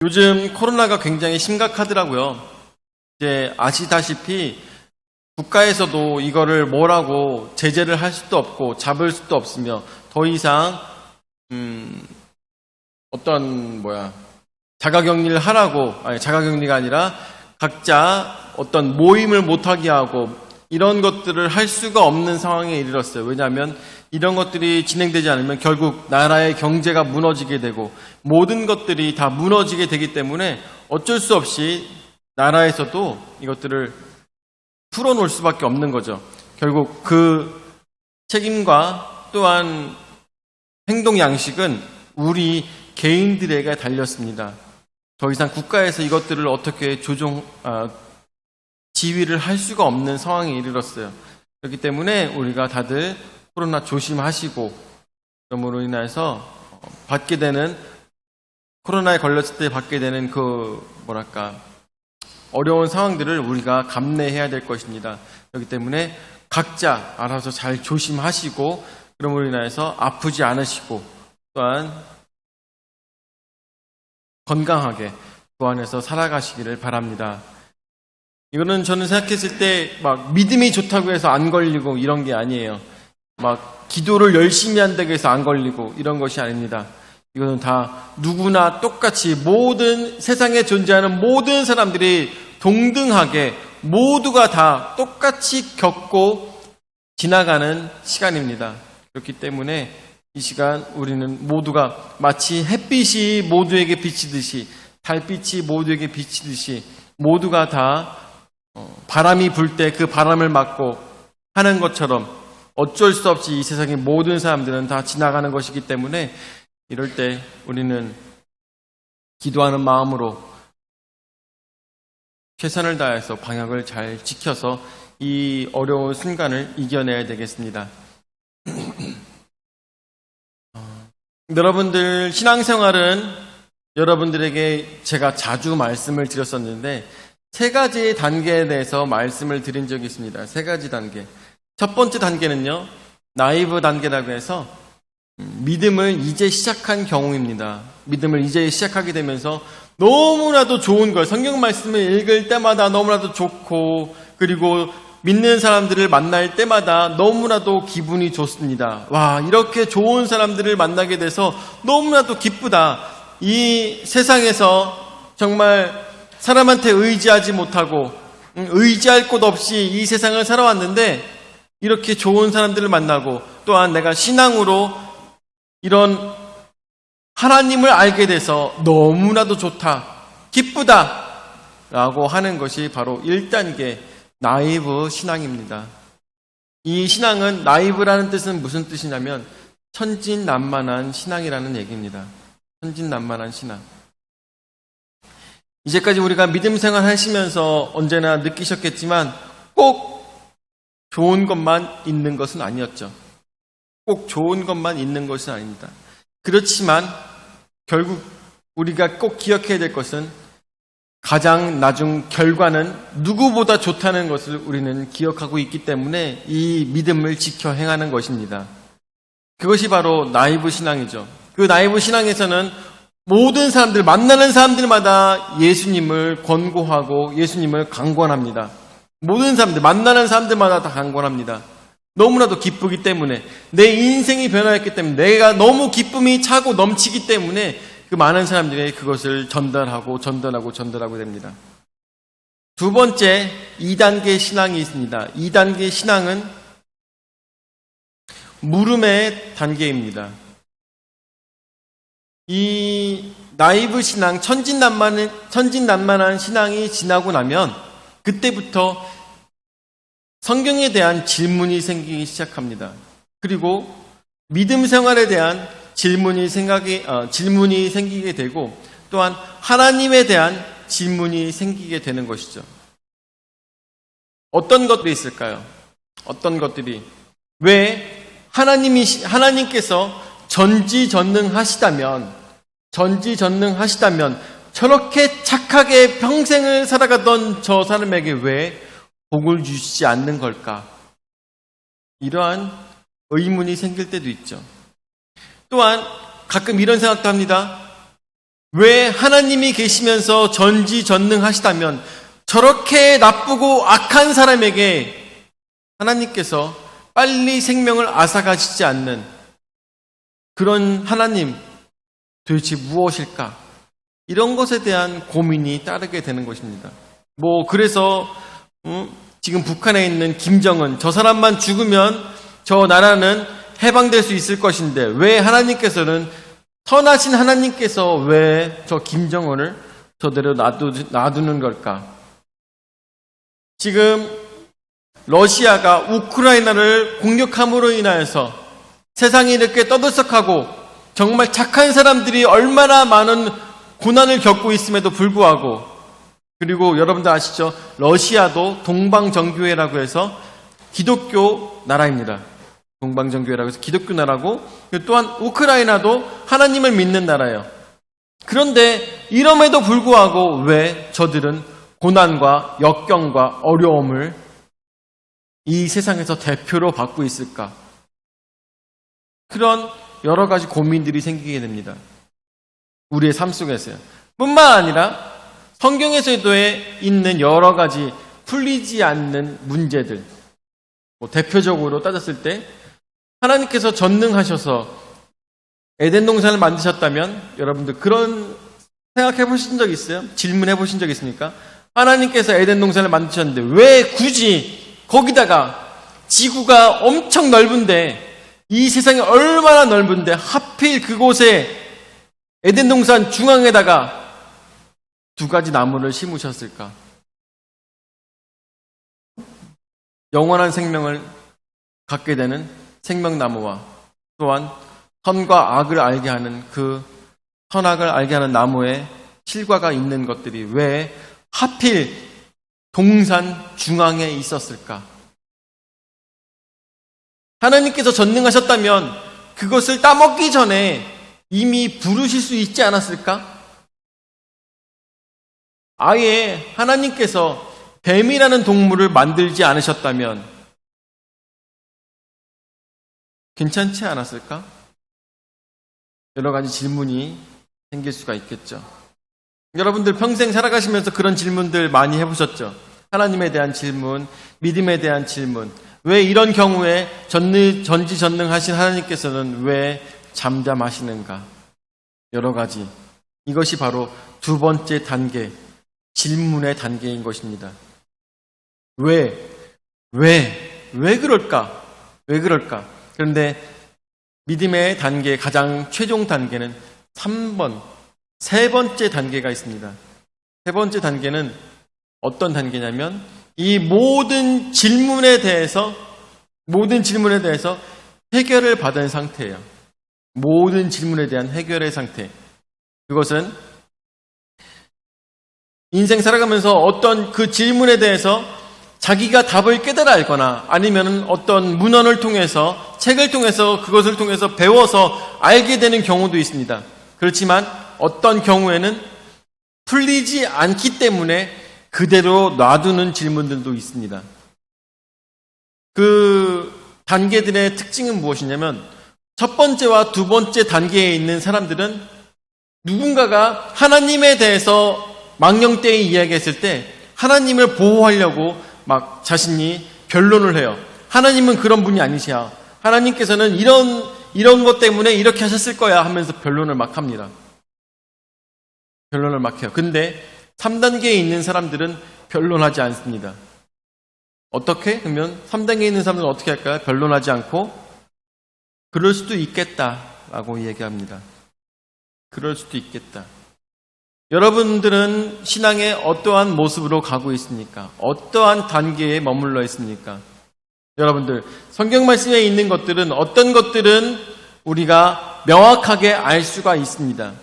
요즘 코로나가 굉장히 심각하더라고요. 이제 아시다시피 국가에서도 이거를 뭐라고 제재를 할 수도 없고 잡을 수도 없으며 더 이상 자가격리를 하라고, 자가격리가 아니라 각자 어떤 모임을 못하게 하고 이런 것들을 할 수가 없는 상황에 이르렀어요. 왜냐하면 이런 것들이 진행되지 않으면 결국 나라의 경제가 무너지게 되고 모든 것들이 다 무너지게 되기 때문에 어쩔 수 없이 나라에서도 이것들을 풀어놓을 수밖에 없는 거죠. 결국 그 책임과 또한 행동 양식은 우리 개인들에게 달렸습니다. 더 이상 국가에서 이것들을 어떻게 지휘를 할 수가 없는 상황에 이르렀어요. 그렇기 때문에 우리가 다들 코로나 조심하시고, 그러므로 인해서 코로나에 걸렸을 때 받게 되는 어려운 상황들을 우리가 감내해야 될 것입니다. 그렇기 때문에 각자 알아서 잘 조심하시고, 그러므로 인해서 아프지 않으시고, 또한 건강하게 그 안에서 살아가시기를 바랍니다. 이거는 저는 생각했을 때 믿음이 좋다고 해서 안 걸리고 이런 게 아니에요. 기도를 열심히 한다고 해서 안 걸리고 이런 것이 아닙니다. 이거는 다 누구나 똑같이 세상에 존재하는 모든 사람들이 동등하게 모두가 다 똑같이 겪고 지나가는 시간입니다. 그렇기 때문에 이 시간 우리는 모두가 마치 햇빛이 모두에게 비치듯이, 달빛이 모두에게 비치듯이 모두가 다 바람이 불 때 그 바람을 맞고 하는 것처럼 어쩔 수 없이 이 세상의 모든 사람들은 다 지나가는 것이기 때문에 이럴 때 우리는 기도하는 마음으로 최선을 다해서 방역을 잘 지켜서 이 어려운 순간을 이겨내야 되겠습니다. 여러분들 신앙생활은 여러분들에게 제가 자주 말씀을 드렸었는데 3가지 단계에 대해서 말씀을 드린 적이 있습니다. 3가지 단계. 첫 번째 단계는요, 나이브 단계라고 해서 믿음을 이제 시작한 경우입니다. 믿음을 이제 시작하게 되면서 너무나도 좋은 걸, 성경 말씀을 읽을 때마다 너무나도 좋고, 그리고 믿는 사람들을 만날 때마다 너무나도 기분이 좋습니다. 와, 이렇게 좋은 사람들을 만나게 돼서 너무나도 기쁘다. 이 세상에서 정말 사람한테 의지하지 못하고 의지할 곳 없이 이 세상을 살아왔는데 이렇게 좋은 사람들을 만나고 또한 내가 신앙으로 이런 하나님을 알게 돼서 너무나도 좋다, 기쁘다 라고 하는 것이 바로 1단계 나이브 신앙입니다. 이 신앙은, 나이브라는 뜻은 무슨 뜻이냐면 천진난만한 신앙이라는 얘기입니다. 천진난만한 신앙. 이제까지 우리가 믿음 생활 하시면서 언제나 느끼셨겠지만 꼭 좋은 것만 있는 것은 아니었죠. 꼭 좋은 것만 있는 것은 아닙니다. 그렇지만 결국 우리가 꼭 기억해야 될 것은 가장 나중 결과는 누구보다 좋다는 것을 우리는 기억하고 있기 때문에 이 믿음을 지켜 행하는 것입니다. 그것이 바로 나이브 신앙이죠. 그 나이브 신앙에서는 모든 사람들, 만나는 사람들마다 예수님을 권고하고 예수님을 강권합니다. 모든 사람들, 만나는 사람들마다 다 강권합니다. 너무나도 기쁘기 때문에, 내 인생이 변화했기 때문에, 내가 너무 기쁨이 차고 넘치기 때문에 그 많은 사람들이 그것을 전달하고 됩니다. 두 번째, 2단계 신앙이 있습니다. 2단계 신앙은 물음의 단계입니다. 이 나이브 신앙, 천진난만한 신앙이 지나고 나면 그때부터 성경에 대한 질문이 생기기 시작합니다. 그리고 믿음 생활에 대한 질문이 생기게 되고 또한 하나님에 대한 질문이 생기게 되는 것이죠. 어떤 것들이 있을까요? 어떤 것들이? 왜 하나님께서 전지전능하시다면 저렇게 착하게 평생을 살아가던 저 사람에게 왜 복을 주시지 않는 걸까? 이러한 의문이 생길 때도 있죠. 또한 가끔 이런 생각도 합니다. 왜 하나님이 계시면서 전지전능하시다면 저렇게 나쁘고 악한 사람에게 하나님께서 빨리 생명을 앗아가시지 않는 그런 하나님 도대체 무엇일까? 이런 것에 대한 고민이 따르게 되는 것입니다. 그래서 지금 북한에 있는 김정은, 저 사람만 죽으면 저 나라는 해방될 수 있을 것인데 왜 하나님께서는, 선하신 하나님께서 왜 저 김정은을 저대로 놔두는 걸까? 지금 러시아가 우크라이나를 공격함으로 인하여서 세상이 이렇게 떠들썩하고 정말 착한 사람들이 얼마나 많은 고난을 겪고 있음에도 불구하고, 그리고 여러분들 아시죠? 러시아도 동방정교회라고 해서 기독교 나라입니다. 동방정교회라고 해서 기독교 나라고, 또한 우크라이나도 하나님을 믿는 나라예요. 그런데 이럼에도 불구하고 왜 저들은 고난과 역경과 어려움을 이 세상에서 대표로 받고 있을까? 그런 여러 가지 고민들이 생기게 됩니다. 우리의 삶 속에서요. 뿐만 아니라 성경에서도 있는 여러 가지 풀리지 않는 문제들, 대표적으로 따졌을 때 하나님께서 전능하셔서 에덴 동산을 만드셨다면 여러분들 그런 생각해 보신 적 있어요? 질문해 보신 적 있습니까? 하나님께서 에덴 동산을 만드셨는데 왜 굳이 거기다가 지구가 엄청 넓은데, 이 세상이 얼마나 넓은데 하필 그곳에 에덴 동산 중앙에다가 두 가지 나무를 심으셨을까? 영원한 생명을 갖게 되는 생명나무와 또한 선과 악을 알게 하는 그 선악을 알게 하는 나무에 실과가 있는 것들이 왜 하필 동산 중앙에 있었을까? 하나님께서 전능하셨다면 그것을 따먹기 전에 이미 부르실 수 있지 않았을까? 아예 하나님께서 뱀이라는 동물을 만들지 않으셨다면 괜찮지 않았을까? 여러 가지 질문이 생길 수가 있겠죠. 여러분들 평생 살아가시면서 그런 질문들 많이 해보셨죠? 하나님에 대한 질문, 믿음에 대한 질문. 왜 이런 경우에 전지전능하신 하나님께서는 왜 잠잠하시는가? 여러 가지. 이것이 바로 두 번째 단계, 질문의 단계인 것입니다. 왜 그럴까? 왜 그럴까? 그런데 믿음의 단계, 가장 최종 단계는 3번, 세 번째 단계가 있습니다. 세 번째 단계는 어떤 단계냐면 이 모든 질문에 대해서 해결을 받은 상태예요. 모든 질문에 대한 해결의 상태. 그것은 인생 살아가면서 어떤 그 질문에 대해서 자기가 답을 깨달아 알거나 아니면 어떤 문헌을 통해서, 책을 통해서, 그것을 통해서 배워서 알게 되는 경우도 있습니다. 그렇지만 어떤 경우에는 풀리지 않기 때문에 그대로 놔두는 질문들도 있습니다. 그 단계들의 특징은 무엇이냐면 첫 번째와 두 번째 단계에 있는 사람들은 누군가가 하나님에 대해서 망령되이 이야기했을 때 하나님을 보호하려고 막 자신이 변론을 해요. 하나님은 그런 분이 아니시야. 하나님께서는 이런 것 때문에 이렇게 하셨을 거야 하면서 변론을 막 합니다. 변론을 막 해요. 근데 3단계에 있는 사람들은 변론하지 않습니다. 어떻게? 그러면 3단계에 있는 사람들은 어떻게 할까요? 변론하지 않고 그럴 수도 있겠다라고 얘기합니다. 그럴 수도 있겠다. 여러분들은 신앙의 어떠한 모습으로 가고 있습니까? 어떠한 단계에 머물러 있습니까? 여러분들, 성경 말씀에 있는 것들은 어떤 것들은 우리가 명확하게 알 수가 있습니다.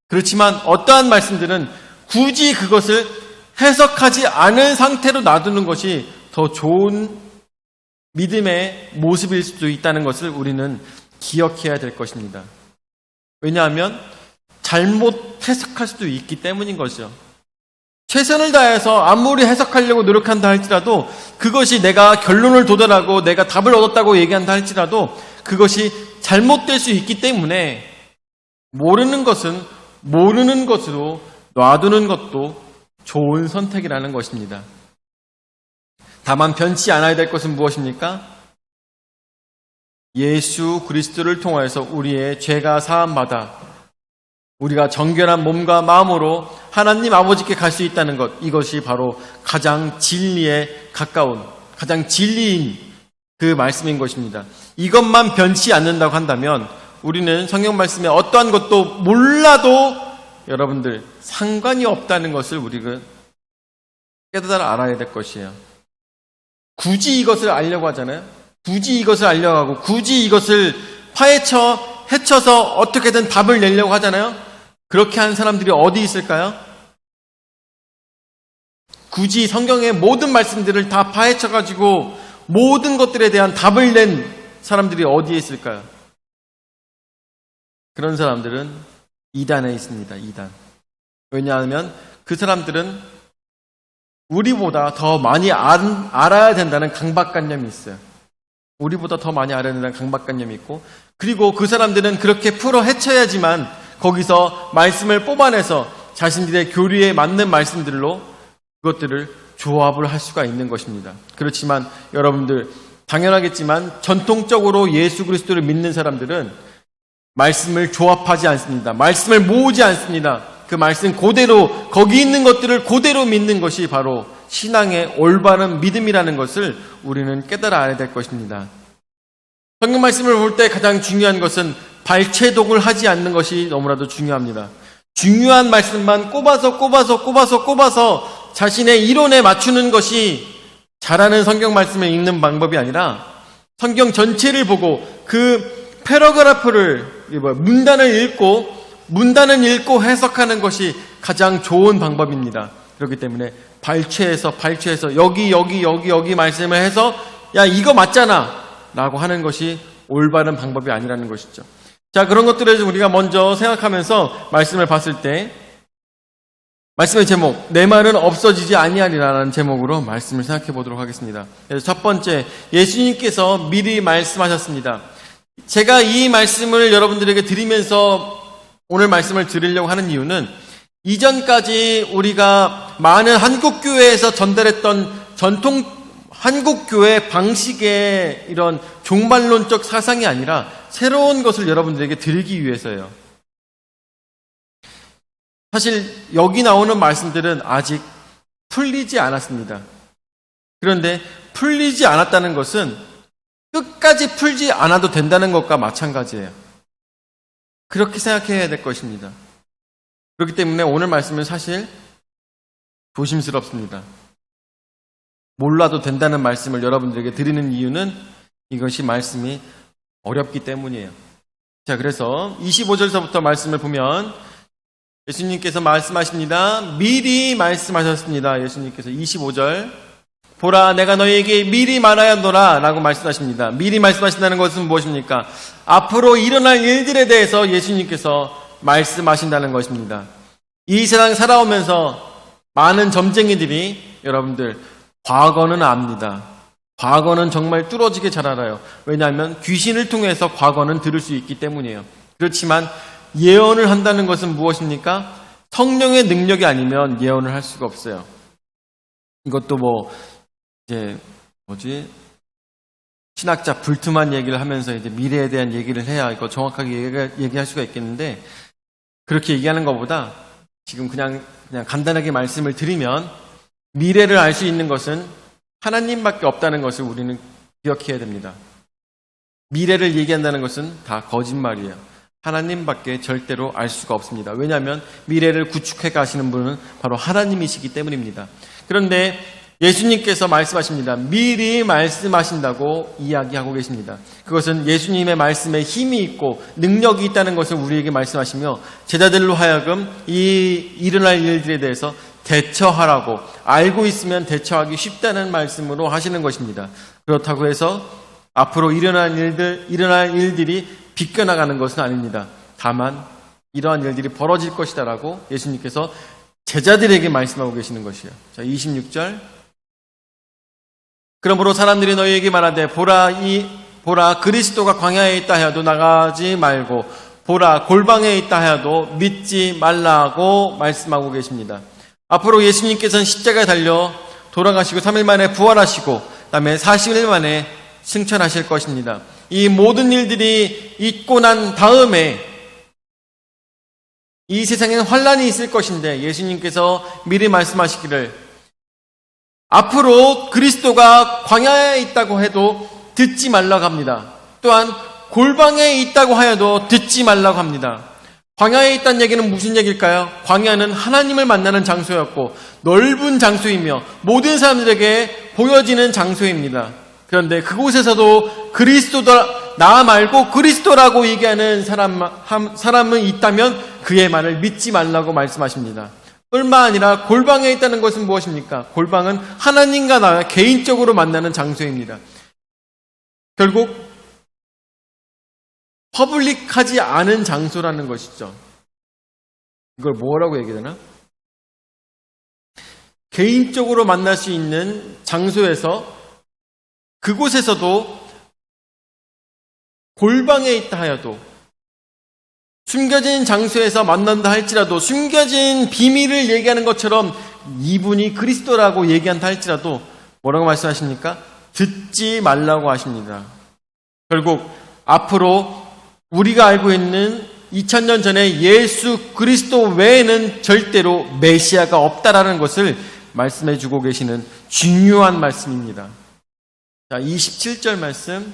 그렇지만 어떠한 말씀들은 굳이 그것을 해석하지 않은 상태로 놔두는 것이 더 좋은 믿음의 모습일 수도 있다는 것을 우리는 기억해야 될 것입니다. 왜냐하면 잘못 해석할 수도 있기 때문인 것이죠. 최선을 다해서 아무리 해석하려고 노력한다 할지라도 그것이 내가 결론을 도달하고 내가 답을 얻었다고 얘기한다 할지라도 그것이 잘못될 수 있기 때문에 모르는 것은 모르는 것으로 놔두는 것도 좋은 선택이라는 것입니다. 다만 변치 않아야 될 것은 무엇입니까? 예수 그리스도를 통하여서 우리의 죄가 사함받아 우리가 정결한 몸과 마음으로 하나님 아버지께 갈 수 있다는 것, 이것이 바로 가장 진리에 가까운, 가장 진리인 그 말씀인 것입니다. 이것만 변치 않는다고 한다면 우리는 성경 말씀에 어떠한 것도 몰라도 여러분들 상관이 없다는 것을 우리가 깨달아 알아야 될 것이에요. 굳이 이것을 알려고 하잖아요. 굳이 이것을 알려고 하고 굳이 이것을 헤쳐서 어떻게든 답을 내려고 하잖아요. 그렇게 하는 사람들이 어디 있을까요? 굳이 성경의 모든 말씀들을 다 파헤쳐가지고 모든 것들에 대한 답을 낸 사람들이 어디에 있을까요? 그런 사람들은 이단에 있습니다. 이단. 왜냐하면 그 사람들은 우리보다 더 많이 알아야 된다는 강박관념이 있어요. 우리보다 더 많이 알아야 된다는 강박관념이 있고, 그리고 그 사람들은 그렇게 풀어 헤쳐야지만 거기서 말씀을 뽑아내서 자신들의 교리에 맞는 말씀들로 그것들을 조합을 할 수가 있는 것입니다. 그렇지만 여러분들 당연하겠지만 전통적으로 예수 그리스도를 믿는 사람들은 말씀을 조합하지 않습니다. 말씀을 모으지 않습니다. 그 말씀 그대로 거기 있는 것들을 그대로 믿는 것이 바로 신앙의 올바른 믿음이라는 것을 우리는 깨달아 알아야 될 것입니다. 성경 말씀을 볼 때 가장 중요한 것은 발췌독을 하지 않는 것이 너무나도 중요합니다. 중요한 말씀만 꼽아서 자신의 이론에 맞추는 것이 잘하는 성경 말씀을 읽는 방법이 아니라 성경 전체를 보고 그 패러그래프를 문단을 읽고 해석하는 것이 가장 좋은 방법입니다. 그렇기 때문에 발췌해서 여기 말씀을 해서 야 이거 맞잖아 라고 하는 것이 올바른 방법이 아니라는 것이죠. 자, 그런 것들을 우리가 먼저 생각하면서 말씀을 봤을 때 말씀의 제목, 내 말은 없어지지 아니하리라는 제목으로 말씀을 생각해 보도록 하겠습니다. 그래서 첫 번째, 예수님께서 미리 말씀하셨습니다. 제가 이 말씀을 여러분들에게 드리면서 오늘 말씀을 드리려고 하는 이유는 이전까지 우리가 많은 한국교회에서 전달했던 전통 한국교회 방식의 이런 종말론적 사상이 아니라 새로운 것을 여러분들에게 드리기 위해서예요. 사실 여기 나오는 말씀들은 아직 풀리지 않았습니다. 그런데 풀리지 않았다는 것은 끝까지 풀지 않아도 된다는 것과 마찬가지예요. 그렇게 생각해야 될 것입니다. 그렇기 때문에 오늘 말씀은 사실 조심스럽습니다. 몰라도 된다는 말씀을 여러분들에게 드리는 이유는 이것이 말씀이 어렵기 때문이에요. 자, 그래서 25절서부터 말씀을 보면 예수님께서 말씀하십니다. 미리 말씀하셨습니다. 예수님께서 25절 보라 내가 너희에게 미리 말하였노라 라고 말씀하십니다. 미리 말씀하신다는 것은 무엇입니까? 앞으로 일어날 일들에 대해서 예수님께서 말씀하신다는 것입니다. 이 세상 살아오면서 많은 점쟁이들이 여러분들 과거는 압니다. 과거는 정말 뚫어지게 잘 알아요. 왜냐하면 귀신을 통해서 과거는 들을 수 있기 때문이에요. 그렇지만 예언을 한다는 것은 무엇입니까? 성령의 능력이 아니면 예언을 할 수가 없어요. 이것도 신학자 불투만 얘기를 하면서 이제 미래에 대한 얘기를 해야 이거 정확하게 얘기할 수가 있겠는데 그렇게 얘기하는 것보다 지금 그냥 간단하게 말씀을 드리면 미래를 알 수 있는 것은 하나님밖에 없다는 것을 우리는 기억해야 됩니다. 미래를 얘기한다는 것은 다 거짓말이에요. 하나님밖에 절대로 알 수가 없습니다. 왜냐하면 미래를 구축해 가시는 분은 바로 하나님이시기 때문입니다. 그런데 예수님께서 말씀하십니다. 미리 말씀하신다고 이야기하고 계십니다. 그것은 예수님의 말씀에 힘이 있고 능력이 있다는 것을 우리에게 말씀하시며 제자들로 하여금 이 일어날 일들에 대해서 대처하라고 알고 있으면 대처하기 쉽다는 말씀으로 하시는 것입니다. 그렇다고 해서 앞으로 일어날 일들이 비껴나가는 것은 아닙니다. 다만 이러한 일들이 벌어질 것이다라고 예수님께서 제자들에게 말씀하고 계시는 것이에요. 자, 26절. 그러므로 사람들이 너희에게 말하되 보라 그리스도가 광야에 있다 하여도 나가지 말고 보라 골방에 있다 하여도 믿지 말라고 말씀하고 계십니다. 앞으로 예수님께서는 십자가에 달려 돌아가시고 3일 만에 부활하시고 그다음에 40일 만에 승천하실 것입니다. 이 모든 일들이 있고 난 다음에 이 세상에는 환란이 있을 것인데 예수님께서 미리 말씀하시기를 앞으로 그리스도가 광야에 있다고 해도 듣지 말라고 합니다. 또한 골방에 있다고 하여도 듣지 말라고 합니다. 광야에 있다는 얘기는 무슨 얘기일까요? 광야는 하나님을 만나는 장소였고 넓은 장소이며 모든 사람들에게 보여지는 장소입니다. 그런데 그곳에서도 그리스도다, 나 말고 그리스도라고 얘기하는 사람은 있다면 그의 말을 믿지 말라고 말씀하십니다. 뿐만 아니라 골방에 있다는 것은 무엇입니까? 골방은 하나님과 나 개인적으로 만나는 장소입니다. 결국 퍼블릭하지 않은 장소라는 것이죠. 이걸 뭐라고 얘기해야 되나? 개인적으로 만날 수 있는 장소에서 그곳에서도 골방에 있다 하여도 숨겨진 장소에서 만난다 할지라도 숨겨진 비밀을 얘기하는 것처럼 이분이 그리스도라고 얘기한다 할지라도 뭐라고 말씀하십니까? 듣지 말라고 하십니다. 결국 앞으로 우리가 알고 있는 2000년 전에 예수 그리스도 외에는 절대로 메시아가 없다라는 것을 말씀해 주고 계시는 중요한 말씀입니다. 자, 27절 말씀.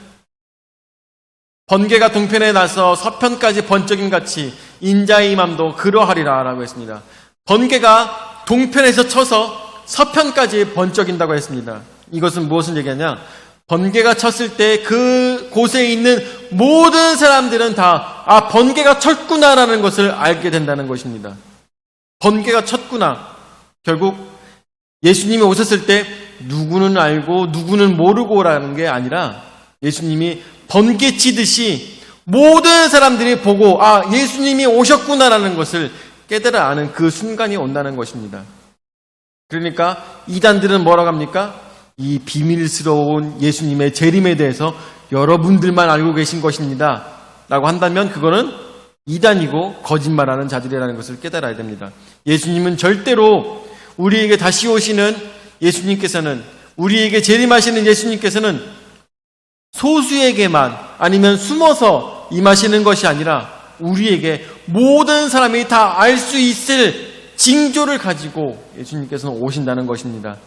번개가 동편에 나서 서편까지 번쩍임 같이 인자의 임함도 그러하리라 라고 했습니다. 번개가 동편에서 쳐서 서편까지 번쩍인다고 했습니다. 이것은 무엇을 얘기하냐? 번개가 쳤을 때 그 곳에 있는 모든 사람들은 다 번개가 쳤구나라는 것을 알게 된다는 것입니다. 번개가 쳤구나. 결국 예수님이 오셨을 때 누구는 알고 누구는 모르고라는 게 아니라 예수님이 번개 치듯이 모든 사람들이 보고 예수님이 오셨구나라는 것을 깨달아 아는 그 순간이 온다는 것입니다. 그러니까 이단들은 뭐라고 합니까? 이 비밀스러운 예수님의 재림에 대해서 여러분들만 알고 계신 것입니다 라고 한다면 그거는 이단이고 거짓말하는 자들이라는 것을 깨달아야 됩니다. 예수님은 절대로 우리에게 다시 오시는 예수님께서는, 우리에게 재림하시는 예수님께서는 소수에게만 아니면 숨어서 임하시는 것이 아니라 우리에게 모든 사람이 다 알 수 있을 징조를 가지고 예수님께서는 오신다는 것입니다.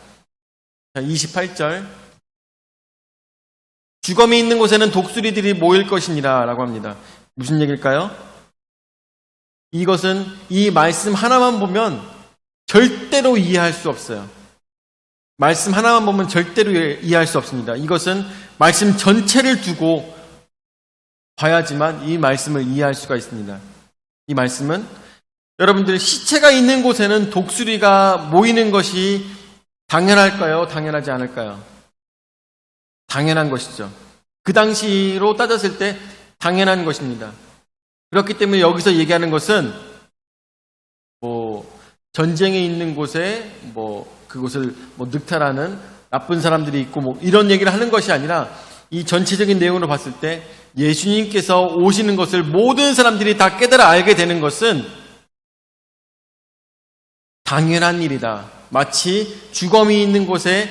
자, 28절. 주검이 있는 곳에는 독수리들이 모일 것이니라 라고 합니다. 무슨 얘기일까요? 이것은 이 말씀 하나만 보면 절대로 이해할 수 없어요. 말씀 하나만 보면 절대로 이해할 수 없습니다. 이것은 말씀 전체를 두고 봐야지만 이 말씀을 이해할 수가 있습니다. 이 말씀은 여러분들 시체가 있는 곳에는 독수리가 모이는 것이 당연할까요? 당연하지 않을까요? 당연한 것이죠. 그 당시로 따졌을 때 당연한 것입니다. 그렇기 때문에 여기서 얘기하는 것은 전쟁에 있는 곳에 그곳을 늑탈하는 나쁜 사람들이 있고 이런 얘기를 하는 것이 아니라 이 전체적인 내용으로 봤을 때 예수님께서 오시는 것을 모든 사람들이 다 깨달아 알게 되는 것은 당연한 일이다. 마치 주검이 있는 곳에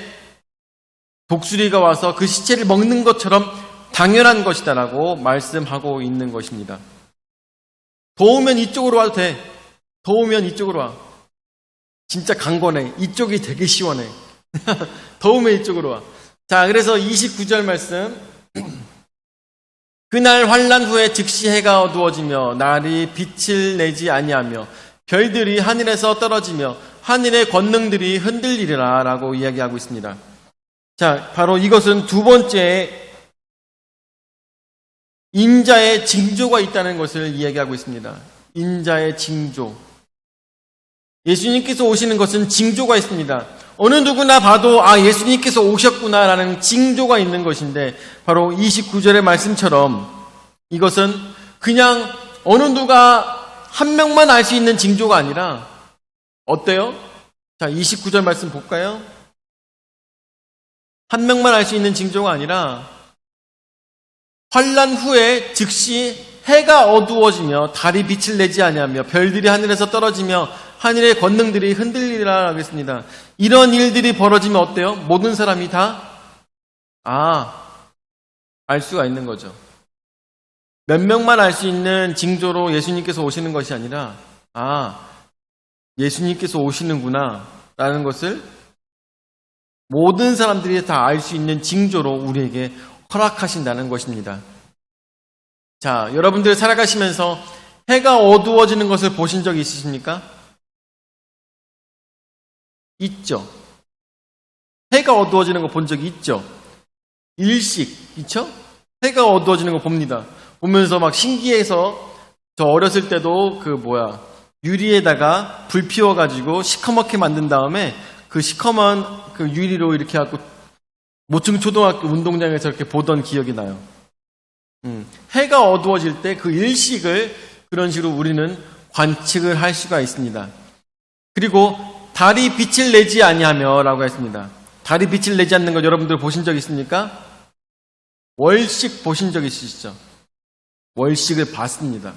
독수리가 와서 그 시체를 먹는 것처럼 당연한 것이다라고 말씀하고 있는 것입니다. 더우면 이쪽으로 와도 돼. 더우면 이쪽으로 와. 진짜 강건해. 이쪽이 되게 시원해. 더우면 이쪽으로 와. 자, 그래서 29절 말씀. 그날 환난 후에 즉시 해가 어두워지며 날이 빛을 내지 아니하며 별들이 하늘에서 떨어지며 하늘의 권능들이 흔들리리라 라고 이야기하고 있습니다. 자, 바로 이것은 두 번째 인자의 징조가 있다는 것을 이야기하고 있습니다. 인자의 징조. 예수님께서 오시는 것은 징조가 있습니다. 어느 누구나 봐도 예수님께서 오셨구나라는 징조가 있는 것인데 바로 29절의 말씀처럼 이것은 그냥 어느 누가 한 명만 알 수 있는 징조가 아니라 어때요? 자, 29절 말씀 볼까요? 한 명만 알 수 있는 징조가 아니라 환난 후에 즉시 해가 어두워지며 달이 빛을 내지 아니하며 별들이 하늘에서 떨어지며 하늘의 권능들이 흔들리라 하겠습니다. 이런 일들이 벌어지면 어때요? 모든 사람이 다 알 수가 있는 거죠. 몇 명만 알 수 있는 징조로 예수님께서 오시는 것이 아니라 예수님께서 오시는구나 라는 것을 모든 사람들이 다 알 수 있는 징조로 우리에게 허락하신다는 것입니다. 자, 여러분들 살아가시면서 해가 어두워지는 것을 보신 적이 있으십니까? 있죠. 해가 어두워지는 거 본 적이 있죠. 일식, 있죠? 해가 어두워지는 거 봅니다. 보면서 막 신기해서 저 어렸을 때도 유리에다가 불 피워가지고 시커멓게 만든 다음에 그 시커먼 그 유리로 이렇게 하고 모층 초등학교 운동장에서 이렇게 보던 기억이 나요. 해가 어두워질 때 그 일식을 그런 식으로 우리는 관측을 할 수가 있습니다. 그리고 달이 빛을 내지 아니하며 라고 했습니다. 달이 빛을 내지 않는 것 여러분들 보신 적 있습니까? 월식 보신 적 있으시죠? 월식을 봤습니다.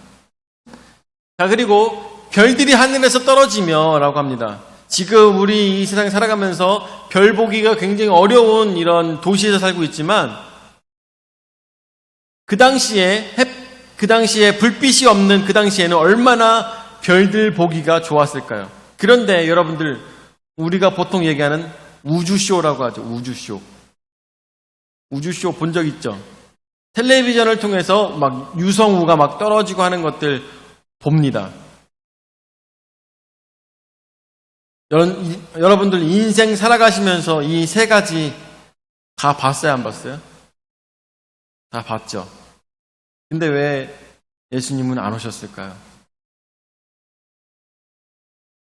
자, 그리고 별들이 하늘에서 떨어지며 라고 합니다. 지금 우리 이 세상에 살아가면서 별 보기가 굉장히 어려운 이런 도시에서 살고 있지만 그 당시에 불빛이 없는 그 당시에는 얼마나 별들 보기가 좋았을까요? 그런데 여러분들 우리가 보통 얘기하는 우주쇼라고 하죠. 우주쇼 본 적 있죠? 텔레비전을 통해서 막 유성우가 막 떨어지고 하는 것들 봅니다. 여러분들 인생 살아가시면서 이 세 가지 다 봤어요, 안 봤어요? 다 봤죠. 근데 왜 예수님은 안 오셨을까요?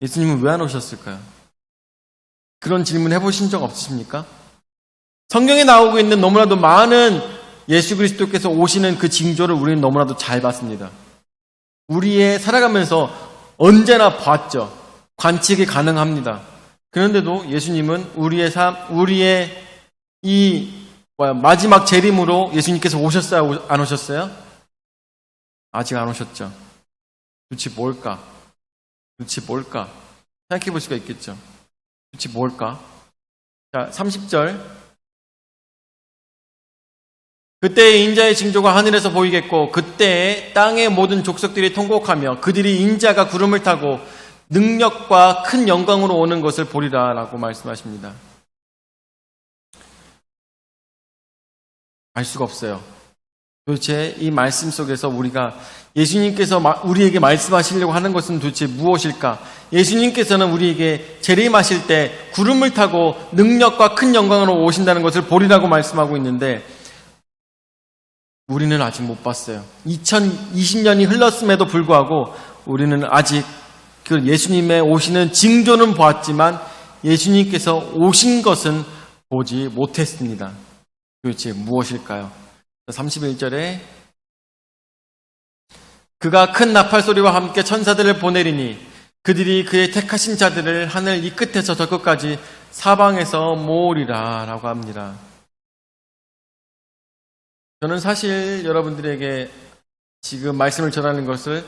예수님은 왜 안 오셨을까요? 그런 질문 해보신 적 없으십니까? 성경에 나오고 있는 너무나도 많은 예수 그리스도께서 오시는 그 징조를 우리는 너무나도 잘 봤습니다. 우리의 살아가면서 언제나 봤죠. 관측이 가능합니다. 그런데도 예수님은 우리의 마지막 재림으로 예수님께서 오셨어요? 안 오셨어요? 아직 안 오셨죠. 도대체 뭘까? 생각해 볼 수가 있겠죠. 도대체 뭘까? 자, 30절. 그때의 인자의 징조가 하늘에서 보이겠고 그때에 땅의 모든 족속들이 통곡하며 그들이 인자가 구름을 타고 능력과 큰 영광으로 오는 것을 보리라 라고 말씀하십니다. 알 수가 없어요. 도대체 이 말씀 속에서 우리가 예수님께서 우리에게 말씀하시려고 하는 것은 도대체 무엇일까? 예수님께서는 우리에게 재림하실 때 구름을 타고 능력과 큰 영광으로 오신다는 것을 보리라고 말씀하고 있는데 우리는 아직 못 봤어요. 2020년이 흘렀음에도 불구하고 우리는 아직 그 예수님의 오시는 징조는 보았지만 예수님께서 오신 것은 보지 못했습니다. 도대체 무엇일까요? 31절에 그가 큰 나팔 소리와 함께 천사들을 보내리니 그들이 그의 택하신 자들을 하늘 이 끝에서 저 끝까지 사방에서 모으리라 라고 합니다. 저는 사실 여러분들에게 지금 말씀을 전하는 것을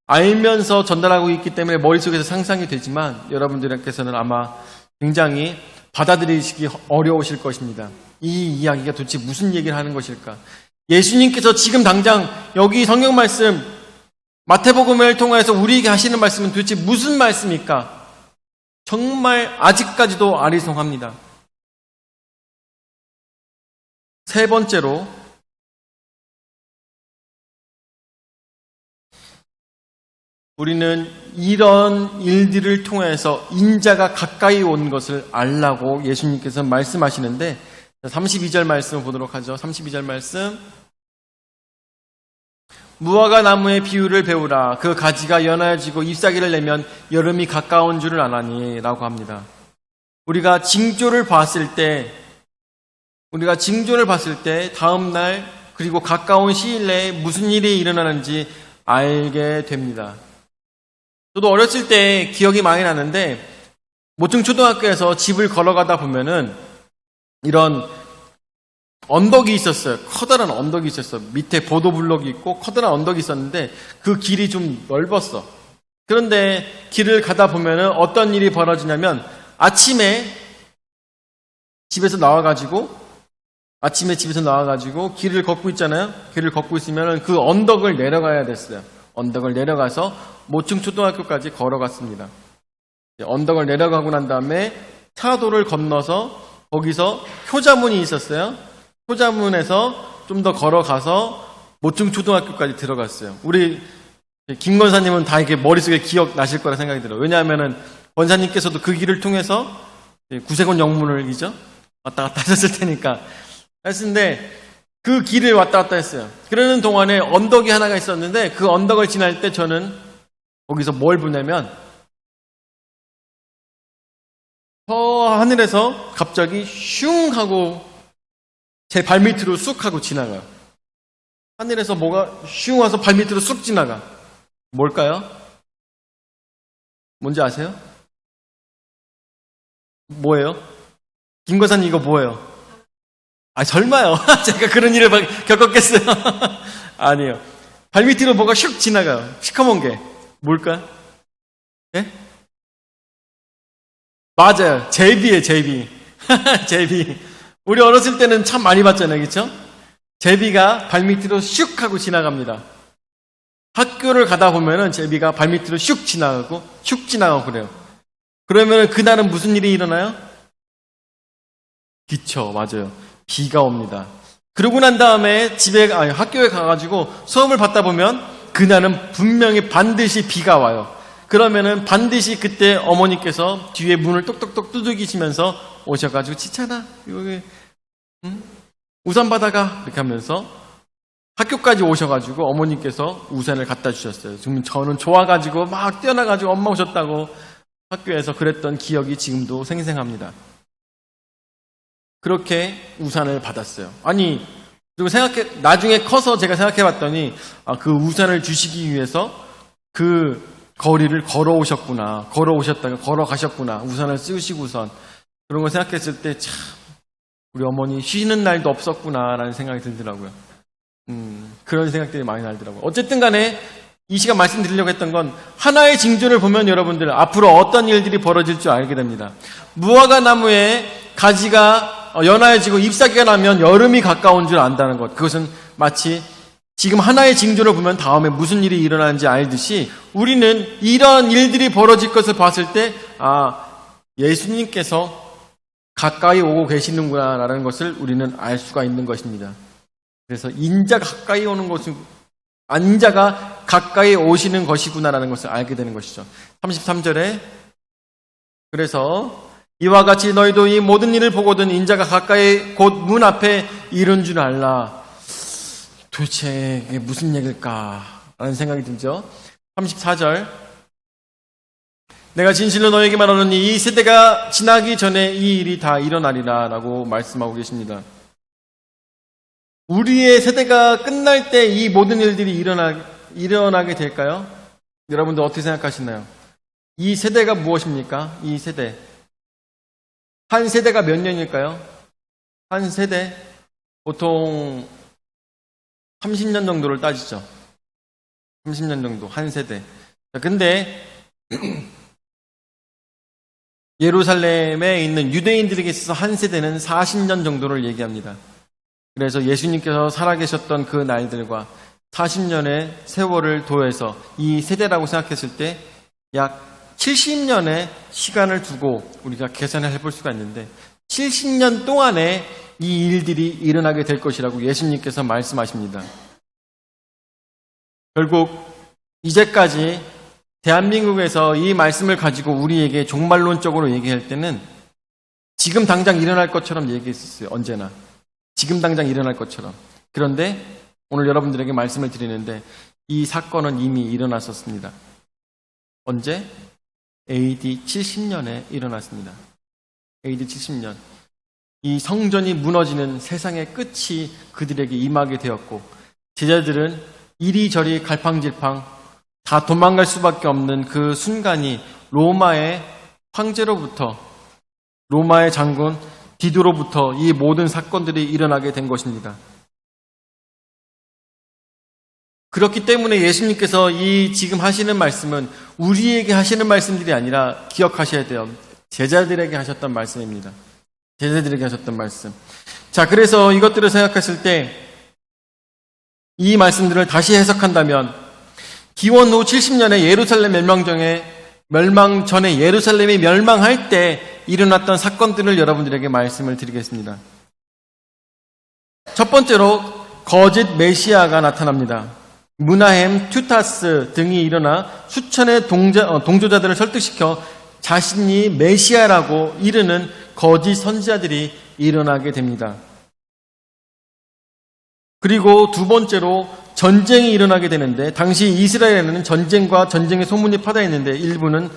알면서 전달하고 있기 때문에 머릿속에서 상상이 되지만 여러분들께서는 아마 굉장히 받아들이시기 어려우실 것입니다. 이 이야기가 도대체 무슨 얘기를 하는 것일까? 예수님께서 지금 당장 여기 성경 말씀 마태복음을 통해서 우리에게 하시는 말씀은 도대체 무슨 말씀일까? 정말 아직까지도 아리송합니다. 세 번째로 우리는 이런 일들을 통해서 인자가 가까이 온 것을 알라고 예수님께서 말씀하시는데 32절 말씀을 보도록 하죠. 32절 말씀. 무화과 나무의 비유를 배우라. 그 가지가 연하여지고 잎사귀를 내면 여름이 가까운 줄을 아나니 라고 합니다. 우리가 징조를 봤을 때 다음 날 그리고 가까운 시일 내에 무슨 일이 일어나는지 알게 됩니다. 저도 어렸을 때 기억이 많이 나는데 모층 초등학교에서 집을 걸어가다 보면은 이런 언덕이 있었어요. 커다란 언덕이 있었어요. 밑에 보도블록이 있고 커다란 언덕이 있었는데 그 길이 좀 넓었어. 그런데 길을 가다 보면은 어떤 일이 벌어지냐면 아침에 집에서 나와가지고 길을 걷고 있잖아요. 길을 걷고 있으면 그 언덕을 내려가야 됐어요. 언덕을 내려가서 모충 초등학교까지 걸어갔습니다. 언덕을 내려가고 난 다음에 차도를 건너서 거기서 효자문이 있었어요. 효자문에서 좀 더 걸어가서 모충 초등학교까지 들어갔어요. 우리 김 권사님은 다 이렇게 머릿속에 기억나실 거라 생각이 들어요. 왜냐하면은 권사님께서도 그 길을 통해서 구세군 영문을 왔다 갔다 하셨을 테니까 했는데 그 길을 왔다 갔다 했어요. 그러는 동안에 언덕이 하나가 있었는데 그 언덕을 지날 때 저는 거기서 뭘 보냐면 저 하늘에서 갑자기 슝 하고 제 발밑으로 쑥 하고 지나가요. 하늘에서 뭐가 슝 와서 발밑으로 쑥 지나가. 뭘까요? 뭔지 아세요? 뭐예요? 김 권사님 이거 뭐예요? 아, 설마요. 제가 그런 일을 겪었겠어요. 아니에요. 발밑으로 뭐가 슉 지나가요. 시커먼 게. 뭘까? 예? 맞아요. 제비예요, 제비. 제비. 우리 어렸을 때는 참 많이 봤잖아요. 그렇죠? 제비가 발밑으로 슉 하고 지나갑니다. 학교를 가다 보면은 제비가 발밑으로 슉 지나가고 그래요. 그러면 그날은 무슨 일이 일어나요? 그쵸, 맞아요. 비가 옵니다. 그러고 난 다음에 학교에 가가지고 수업을 받다 보면 그날은 분명히 반드시 비가 와요. 그러면은 반드시 그때 어머니께서 뒤에 문을 똑똑똑 두들기시면서 오셔가지고 지찬아, 여기 우산 받아가 이렇게 하면서 학교까지 오셔가지고 어머니께서 우산을 갖다 주셨어요. 지금 저는 좋아가지고 막 뛰어나가지고 엄마 오셨다고 학교에서 그랬던 기억이 지금도 생생합니다. 그렇게 우산을 받았어요. 아니, 그리고 나중에 커서 제가 생각해 봤더니, 그 우산을 주시기 위해서 그 거리를 걸어가셨구나. 우산을 쓰시고선. 그런 걸 생각했을 때, 참, 우리 어머니 쉬는 날도 없었구나라는 생각이 들더라고요. 그런 생각들이 많이 나더라고요. 어쨌든 간에, 이 시간 말씀드리려고 했던 건, 하나의 징조를 보면 여러분들 앞으로 어떤 일들이 벌어질 줄 알게 됩니다. 무화과 나무에 가지가 연하여지고 잎사귀가 나면 여름이 가까운 줄 안다는 것. 그것은 마치 지금 하나의 징조를 보면 다음에 무슨 일이 일어나는지 알듯이 우리는 이런 일들이 벌어질 것을 봤을 때 예수님께서 가까이 오고 계시는구나 라는 것을 우리는 알 수가 있는 것입니다. 그래서 인자가 가까이 오시는 것이구나라는 것을 알게 되는 것이죠. 33절에 그래서 이와 같이 너희도 이 모든 일을 보거든 인자가 가까이 곧 문 앞에 이른 줄 알라. 도대체 이게 무슨 얘기일까? 라는 생각이 들죠. 34절 내가 진실로 너에게 말하노니 이 세대가 지나기 전에 이 일이 다 일어나리라 라고 말씀하고 계십니다. 우리의 세대가 끝날 때 이 모든 일들이 일어나게 될까요? 여러분들 어떻게 생각하시나요? 이 세대가 무엇입니까? 이 세대. 한 세대가 몇 년일까요? 한 세대 보통 30년 정도를 따지죠. 30년 정도 한 세대. 근데 예루살렘에 있는 유대인들에게 있어서 한 세대는 40년 정도를 얘기합니다. 그래서 예수님께서 살아계셨던 그 날들과 40년의 세월을 더해서 이 세대라고 생각했을 때 약 70년의 시간을 두고 우리가 계산을 해볼 수가 있는데 70년 동안에 이 일들이 일어나게 될 것이라고 예수님께서 말씀하십니다. 결국 이제까지 대한민국에서 이 말씀을 가지고 우리에게 종말론적으로 얘기할 때는 지금 당장 일어날 것처럼 얘기했었어요. 언제나. 지금 당장 일어날 것처럼. 그런데 오늘 여러분들에게 말씀을 드리는데 이 사건은 이미 일어났었습니다. 언제? AD 70년에 일어났습니다. AD 70년. 이 성전이 무너지는 세상의 끝이 그들에게 임하게 되었고 제자들은 이리저리 갈팡질팡 다 도망갈 수밖에 없는 그 순간이 로마의 황제로부터 로마의 장군 뒤로부터 이 모든 사건들이 일어나게 된 것입니다. 그렇기 때문에 예수님께서 이 지금 하시는 말씀은 우리에게 하시는 말씀들이 아니라 기억하셔야 돼요. 제자들에게 하셨던 말씀입니다. 제자들에게 하셨던 말씀. 자, 그래서 이것들을 생각했을 때 이 말씀들을 다시 해석한다면 기원 후 70년에 예루살렘 멸망 전에 예루살렘이 멸망할 때 일어났던 사건들을 여러분들에게 말씀을 드리겠습니다. 첫 번째로 거짓 메시아가 나타납니다. 무나헴, 튜타스 등이 일어나 수천의 동조자들을 설득시켜 자신이 메시아라고 이르는 거짓 선지자들이 일어나게 됩니다. 그리고 두 번째로 전쟁이 일어나게 되는데 당시 이스라엘에는 전쟁과 전쟁의 소문이 퍼져있는데 일부는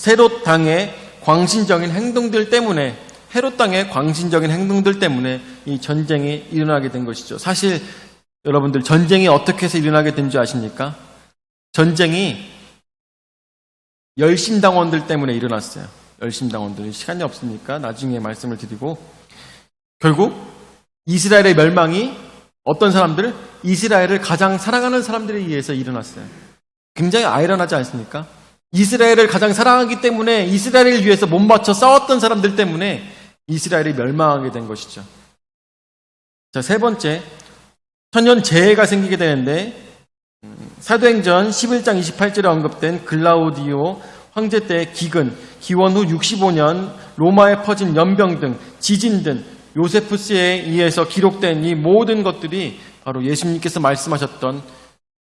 헤롯 땅의 광신적인 행동들 때문에 이 전쟁이 일어나게 된 것이죠. 사실 여러분들 전쟁이 어떻게 해서 일어나게 된 줄 아십니까? 전쟁이 열심당원들 때문에 일어났어요. 열심당원들. 시간이 없으니까 나중에 말씀을 드리고 결국 이스라엘의 멸망이 어떤 사람들? 이스라엘을 가장 사랑하는 사람들에 의해서 일어났어요. 굉장히 아이러니하지 않습니까? 이스라엘을 가장 사랑하기 때문에 이스라엘을 위해서 못 맞춰 싸웠던 사람들 때문에 이스라엘이 멸망하게 된 것이죠. 자, 세 번째, 천연재해가 생기게 되는데 사도행전 11장 28절에 언급된 글라우디오 황제 때 기원 후 65년 로마에 퍼진 연병 등 지진 등 요세푸스에 의해서 기록된 이 모든 것들이 바로 예수님께서 말씀하셨던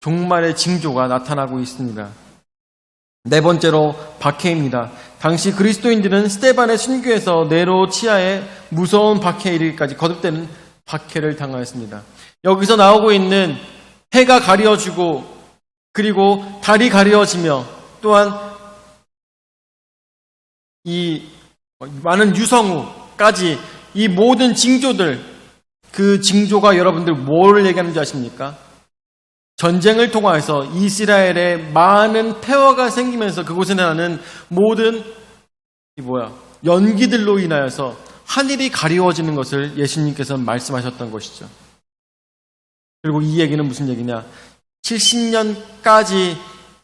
종말의 징조가 나타나고 있습니다. 네 번째로 박해입니다. 당시 그리스도인들은 스데반의 순교에서 네로 치하에 무서운 박해에 이르기까지 거듭되는 박해를 당하였습니다. 여기서 나오고 있는 해가 가려지고 그리고 달이 가려지며 또한 이 많은 유성우까지 이 모든 징조들, 그 징조가 여러분들 뭘 얘기하는지 아십니까? 전쟁을 통해서 이스라엘에 많은 폐허가 생기면서 그곳에 나는 모든 연기들로 인하여서 하늘이 가리워지는 것을 예수님께서 말씀하셨던 것이죠. 그리고 이 얘기는 무슨 얘기냐? 70년까지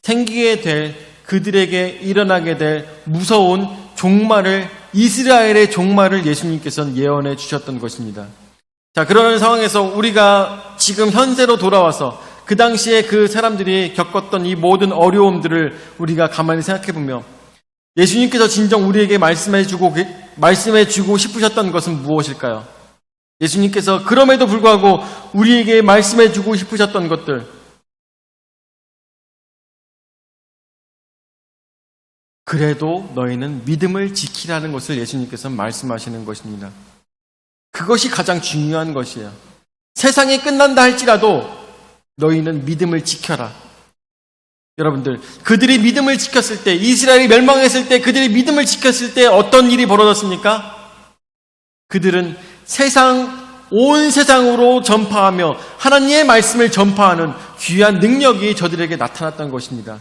생기게 될 그들에게 일어나게 될 무서운 종말을 이스라엘의 종말을 예수님께서는 예언해 주셨던 것입니다. 자, 그런 상황에서 우리가 지금 현세로 돌아와서 그 당시에 그 사람들이 겪었던 이 모든 어려움들을 우리가 가만히 생각해 보며 예수님께서 진정 우리에게 말씀해 주고 싶으셨던 것은 무엇일까요? 예수님께서 그럼에도 불구하고 우리에게 말씀해 주고 싶으셨던 것들, 그래도 너희는 믿음을 지키라는 것을 예수님께서 말씀하시는 것입니다. 그것이 가장 중요한 것이에요. 세상이 끝난다 할지라도 너희는 믿음을 지켜라. 여러분들, 그들이 믿음을 지켰을 때, 이스라엘이 멸망했을 때, 그들이 믿음을 지켰을 때 어떤 일이 벌어졌습니까? 그들은 온 세상으로 전파하며 하나님의 말씀을 전파하는 귀한 능력이 저들에게 나타났던 것입니다.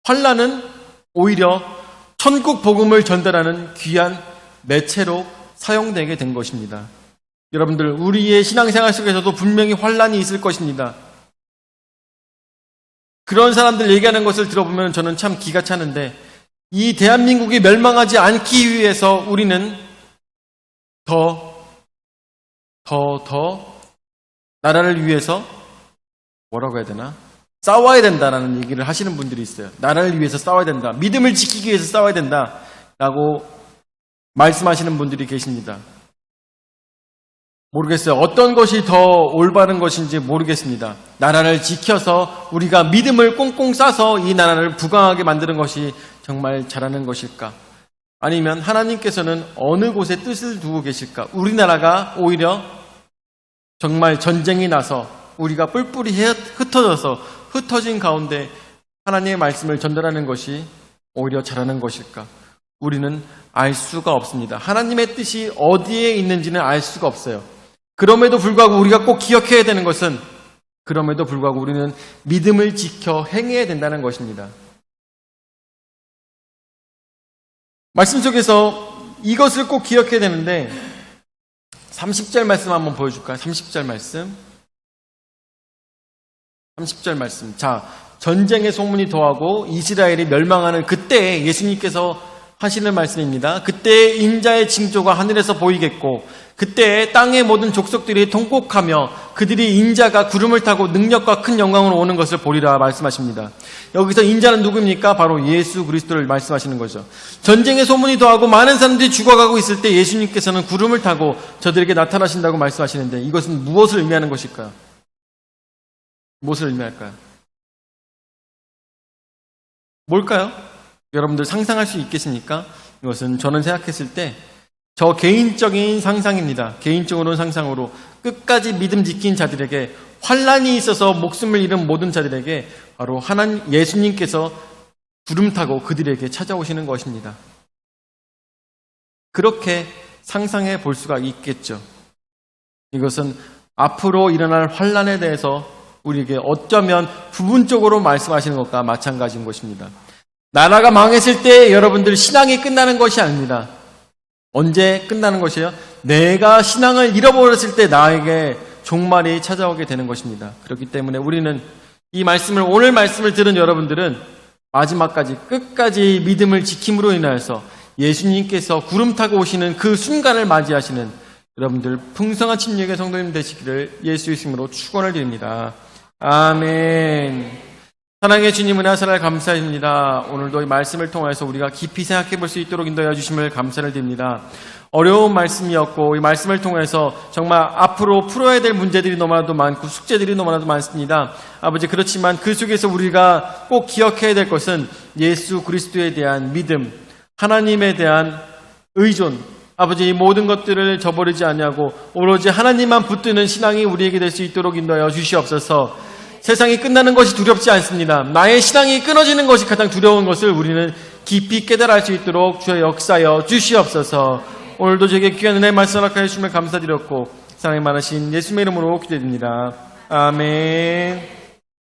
환난은 오히려 천국 복음을 전달하는 귀한 매체로 사용되게 된 것입니다. 여러분들, 우리의 신앙생활 속에서도 분명히 환난이 있을 것입니다. 그런 사람들 얘기하는 것을 들어보면 저는 참 기가 차는데, 이 대한민국이 멸망하지 않기 위해서 우리는 더 나라를 위해서 뭐라고 해야 되나? 싸워야 된다라는 얘기를 하시는 분들이 있어요. 나라를 위해서 싸워야 된다. 믿음을 지키기 위해서 싸워야 된다. 라고 말씀하시는 분들이 계십니다. 모르겠어요. 어떤 것이 더 올바른 것인지 모르겠습니다. 나라를 지켜서 우리가 믿음을 꽁꽁 싸서 이 나라를 부강하게 만드는 것이 정말 잘하는 것일까? 아니면 하나님께서는 어느 곳에 뜻을 두고 계실까? 우리나라가 오히려 정말 전쟁이 나서 우리가 뿔뿔이 흩어진 가운데 하나님의 말씀을 전달하는 것이 오히려 잘하는 것일까? 우리는 알 수가 없습니다. 하나님의 뜻이 어디에 있는지는 알 수가 없어요. 그럼에도 불구하고 우리가 꼭 기억해야 되는 것은, 그럼에도 불구하고 우리는 믿음을 지켜 행해야 된다는 것입니다. 말씀 속에서 이것을 꼭 기억해야 되는데 30절 말씀 한번 보여줄까요? 30절 말씀. 30절 말씀. 자, 전쟁의 소문이 더하고 이스라엘이 멸망하는 그때 예수님께서 하시는 말씀입니다. 그때 인자의 징조가 하늘에서 보이겠고 그때 땅의 모든 족속들이 통곡하며 그들이 인자가 구름을 타고 능력과 큰 영광으로 오는 것을 보리라 말씀하십니다. 여기서 인자는 누구입니까? 바로 예수 그리스도를 말씀하시는 거죠. 전쟁의 소문이 더하고 많은 사람들이 죽어가고 있을 때 예수님께서는 구름을 타고 저들에게 나타나신다고 말씀하시는데 이것은 무엇을 의미하는 것일까요? 무엇을 의미할까요? 뭘까요? 여러분들 상상할 수 있겠습니까? 이것은 저는 생각했을 때 저 개인적인 상상입니다. 개인적으로는 상상으로 끝까지 믿음 지킨 자들에게 환난이 있어서 목숨을 잃은 모든 자들에게 바로 하나님 예수님께서 구름 타고 그들에게 찾아오시는 것입니다. 그렇게 상상해 볼 수가 있겠죠. 이것은 앞으로 일어날 환난에 대해서 우리에게 어쩌면 부분적으로 말씀하시는 것과 마찬가지인 것입니다. 나라가 망했을 때 여러분들 신앙이 끝나는 것이 아닙니다. 언제 끝나는 것이에요? 내가 신앙을 잃어버렸을 때 나에게 종말이 찾아오게 되는 것입니다. 그렇기 때문에 우리는 이 말씀을 오늘 말씀을 들은 여러분들은 마지막까지 끝까지 믿음을 지킴으로 인하여서 예수님께서 구름 타고 오시는 그 순간을 맞이하시는 여러분들 풍성한 침략의 성도님 되시기를 예수 이름으로 축원을 드립니다. 아멘. 사랑의 주님 은혜 사랑을 감사드립니다. 오늘도 이 말씀을 통해서 우리가 깊이 생각해 볼 수 있도록 인도해 주심을 감사를 드립니다. 어려운 말씀이었고 이 말씀을 통해서 정말 앞으로 풀어야 될 문제들이 너무나도 많고 숙제들이 너무나도 많습니다. 아버지 그렇지만 그 속에서 우리가 꼭 기억해야 될 것은 예수 그리스도에 대한 믿음, 하나님에 대한 의존, 아버지 이 모든 것들을 저버리지 아니하고 오로지 하나님만 붙드는 신앙이 우리에게 될 수 있도록 인도하여 주시옵소서. 세상이 끝나는 것이 두렵지 않습니다. 나의 신앙이 끊어지는 것이 가장 두려운 것을 우리는 깊이 깨달아 알 수 있도록 주의 역사여 주시옵소서. 오늘도 저에게 귀한 은혜의 말씀 허락하여 주시면 감사드렸고 사랑이 많으신 예수님의 이름으로 기도드립니다. 아멘.